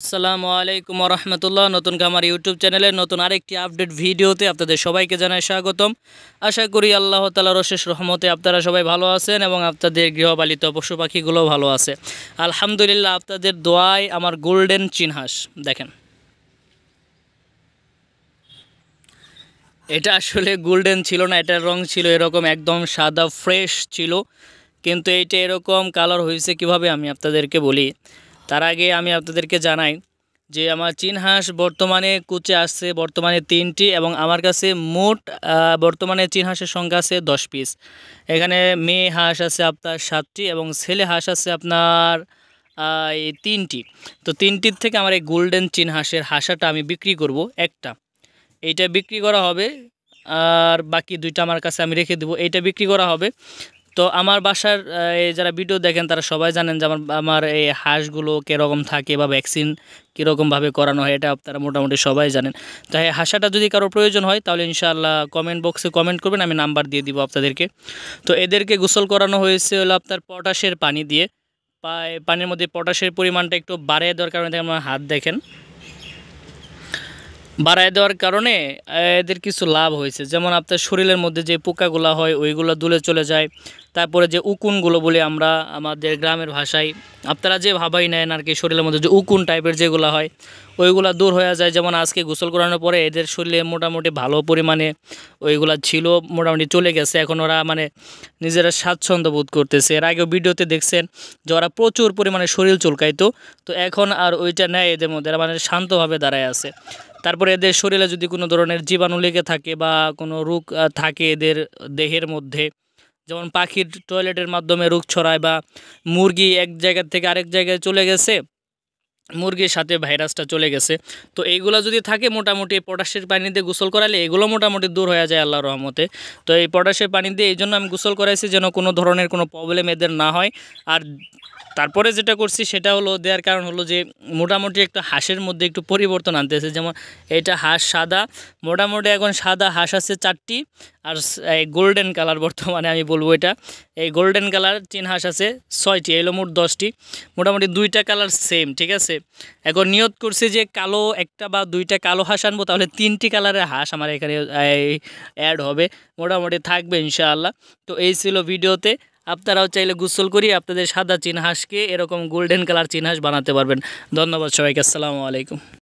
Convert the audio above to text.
আসসালামু আলাইকুম রহমতুল্লাহ। নতুন খামার ইউটিউব চ্যানেলের নতুন আরেকটি আপডেট ভিডিওতে আপনাদের সবাইকে জানাই স্বাগতম। আশা করি আল্লাহ তাআলার অশেষ রহমতে আপনারা সবাই ভালো আছেন এবং আপনাদের গৃহপালিত পশু পাখিগুলো ভালো আছে। আলহামদুলিল্লাহ, আপনাদের দোয়ায় আমার গোল্ডেন চিনহাঁস দেখেন। এটা আসলে গোল্ডেন ছিল না, এটার রং ছিল এরকম একদম সাদা ফ্রেশ ছিল, কিন্তু এইটা এরকম কালার হয়েছে কিভাবে আমি আপনাদেরকে বলি। তার আগে আমি আপনাদেরকে জানাই যে আমার চিনহাঁস বর্তমানে কুচে আসছে বর্তমানে 3টি এবং আমার কাছে মোট বর্তমানে চিনহাঁসের সংখ্যা আছে 10 পিস। এখানে মেয়ে হাঁস আছে আপনার 7টি এবং ছেলে হাঁস আছে আপনার এই 3টি। তো 3টির থেকে আমার এই গোল্ডেন চিনহাঁসের হাঁসাটা আমি বিক্রি করব একটা, এইটা বিক্রি করা হবে, আর বাকি 2টা আমার কাছে আমি রেখে দেবো, এইটা বিক্রি করা হবে। তো আমার বাসার যারা ভিডিও দেখেন তারা সবাই জানেন যে আমার এই হাঁসগুলো কীরকম থাকে বা ভ্যাকসিন কীরকমভাবে করানো হয়, এটা আপনারা মোটামুটি সবাই জানেন। তো এই হাঁসাটা যদি কারো প্রয়োজন হয় তাহলে ইনশাআল্লাহ কমেন্ট বক্সে কমেন্ট করবেন, আমি নাম্বার দিয়ে দিব আপনাদেরকে। তো এদেরকে গোসল করানো হয়েছে হলো আপনার পটাশের পানি দিয়ে। পানির মধ্যে পটাশের পরিমাণটা একটু বাড়িয়ে দেওয়ার কারণে আমার হাত দেখেন, বাড়ায় দেওয়ার কারণে এদের কিছু লাভ হয়েছে। যেমন আপনার শরীরের মধ্যে যে পোকাগুলো হয় ওইগুলো দূরে চলে যায়। তারপরে যে উকুনগুলো বলি আমরা আমাদের গ্রামের ভাষায়, আপনারা যে ভাবাই নেন আর কি, শরীরের মধ্যে যে উকুন টাইপের যেগুলো হয় ওইগুলো দূর হয়ে যায়। যেমন আজকে গোসল করানোর পরে এদের শরীরে মোটামুটি ভালো পরিমাণে ওইগুলো ছিল, মোটামুটি চলে গেছে। এখন ওরা মানে নিজেরা স্বাচ্ছন্দ্য বোধ করতেছে। এর আগেও ভিডিওতে দেখছেন যে ওরা প্রচুর পরিমাণে শরীর চুলকাইতো, তো এখন আর ওইটা নেয় এদের মধ্যে, এরা মানে শান্তভাবে দাঁড়ায় আছে। তারপরে এদের শরীরে যদি কোনো ধরনের জীবাণু লেগে থাকে বা কোনো রোগ থাকে এদের দেহের মধ্যে, যেমন পাখির টয়লেটের মাধ্যমে রোগ ছড়ায় বা মুরগি এক জায়গা থেকে আরেক জায়গায় চলে গেছে, মুরগির সাথে ভাইরাসটা চলে গেছে, তো এইগুলো যদি থাকে মোটামুটি পটাশের পানিতে গোসল করালে এগুলো মোটামুটি দূর হয়ে যায় আল্লাহর রহমতে। তো এই পটাশের পানি দিয়ে এই জন্য আমি গোসল করাইছি যেন কোনো ধরনের কোনো প্রবলেম এদের না হয়। আর তারপরে যেটা করছি সেটা হলো দেওয়ার কারণ হলো যে মোটামুটি একটু হাঁসের মধ্যে একটু পরিবর্তন আনতেছে। যেমন এটা হাঁস সাদা, মোটামুটি এখন সাদা হাঁস আছে 4টি, আর এই গোল্ডেন কালার বর্তমানে আমি বলবো এটা এই গোল্ডেন কালার চিনহাঁস আছে 6টি, এলো মোট 10টি। মোটামুটি 2টা কালার সেম, ঠিক আছে। এখন নিয়ত করছি যে কালো একটা বা 2টা কালো হাঁস আনবো, তাহলে 3টি কালারের হাঁস আমার এখানে অ্যাড হবে, মোটামুটি থাকবে ইনশাআল্লাহ। তো এই ছিল ভিডিওতে। আপনারাও চাইলে গোসল করি আপনাদের সাদা চিনহাঁসকে এরকম গোল্ডেন কালার চিনহাঁস বানাতে পারবেন। ধন্যবাদ সবাইকে, আসসালামু আলাইকুম।